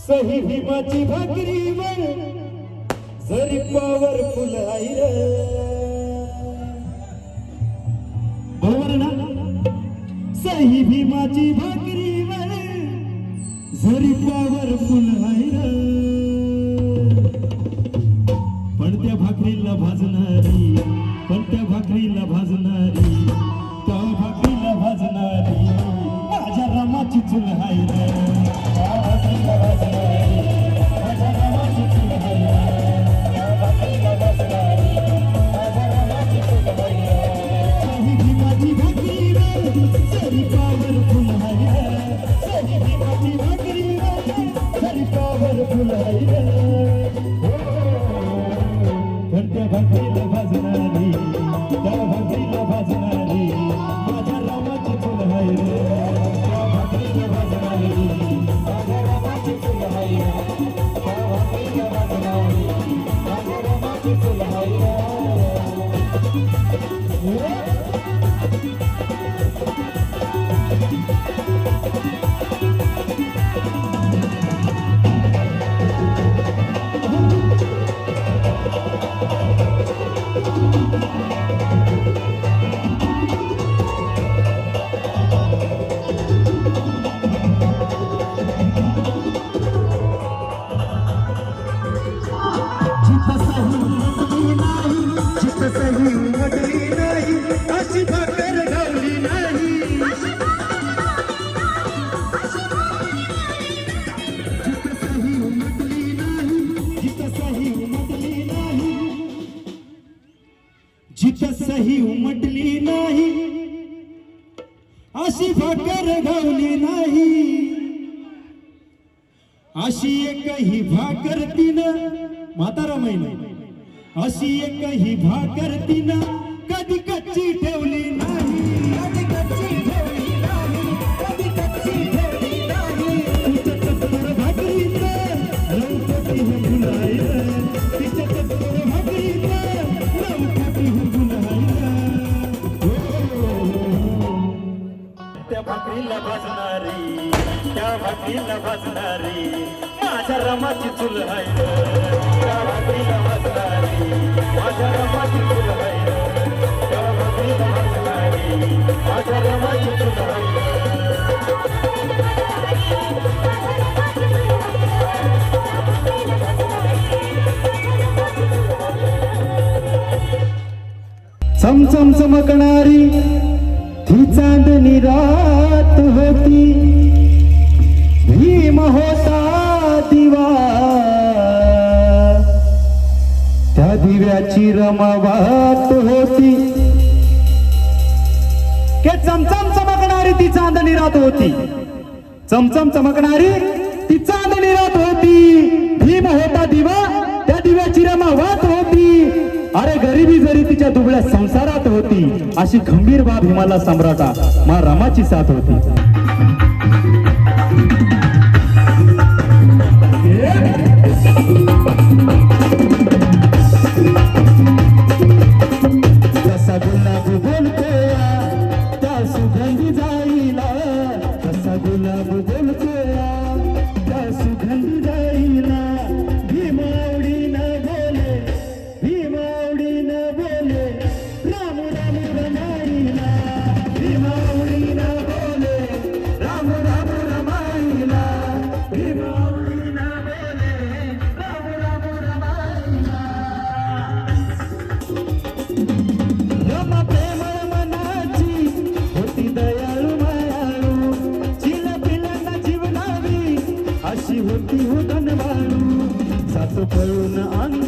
सही भीमाची भाकरीवर जरी पॉवरफुल आहे रे बरोबर ना सही भीमाची भाकरीवर जरी पॉवरफुल आहे रे पण त्या भाकरीला भाजणारी त्या भाकरीला भाजणारी माझ्या रामाची चूल आहे रे त्या भाकरीला भाजणारी माझ्या रामाची चूल आहे रे त्या भाकरीला भाजणारी माझ्या रामाची चूल आहे रे सही भीमाची भाकरीवर जरी पॉवरफुल आहे रे सही भीमाची भाकरीवर जरी पॉवरफुल आहे रे त्या भाकरीला भाजणारी माझ्या रामाची चूल आहे रे त्या भाकरीला भाजणारी माझ्या रामाची चूल आहे रे त्या भाकरीला भाजणारी माझ्या रामाची चूल आहे रे जिथं सही उमटली नाही अशी भाकर घावली नाही अशी एकही भाकर तिनं म्हातारा महिना अशी एकही भाकर तिनं कधी कच्ची ठेवली नाही कधी कच्ची ठेवली नाही कधी कच्ची ठेवली नाही तिच्या चतुर भाकरीचं लवकटी हे गुलाय तिच्या चतुर भाकरीचं लवकटी हे त्या भाकरीला भाजणारी त्या भाकरीला भाजणारी माझ्या रामाची चूल आहे त्या भाकरीला भाजणारी माझ्या रामाची चूल आहे त्या भाकरीला भाजणारी माझ्या रामाची चूल आहे चमचम चमकणारी ती चांदणी रात होती भीम होता दिवा त्या दिव्याची रमावात होती के चमचम चमकणारी ती चांदणी रात होती चमचम चमकणारी ती चांदणी रात होती भीम होता दिवा त्या दिव्याची रमावात होती अरे गरिबी जरी तिच्या दुबळ्या संसारात होती अशी खंबीर बाब हिमाला सम्राटा मा रामाची साथ होती जसा गुलाब बोलतोया त्या सुगंधी जाईला जसा गुलाब बोलतोया त्या सुगंधी जाईला भीमावडी न बोले भीमावडी न बोले राम राम रमाईला भीमावडी न बोले राम राम रमाईला भीमावडी न बोले राम राम रमाईला रमा प्रेमळ मनाची होती दयाळू मायाळू चिला पिलांना जीवनावी अशी होती हो धनवाळू सासू पळून अंग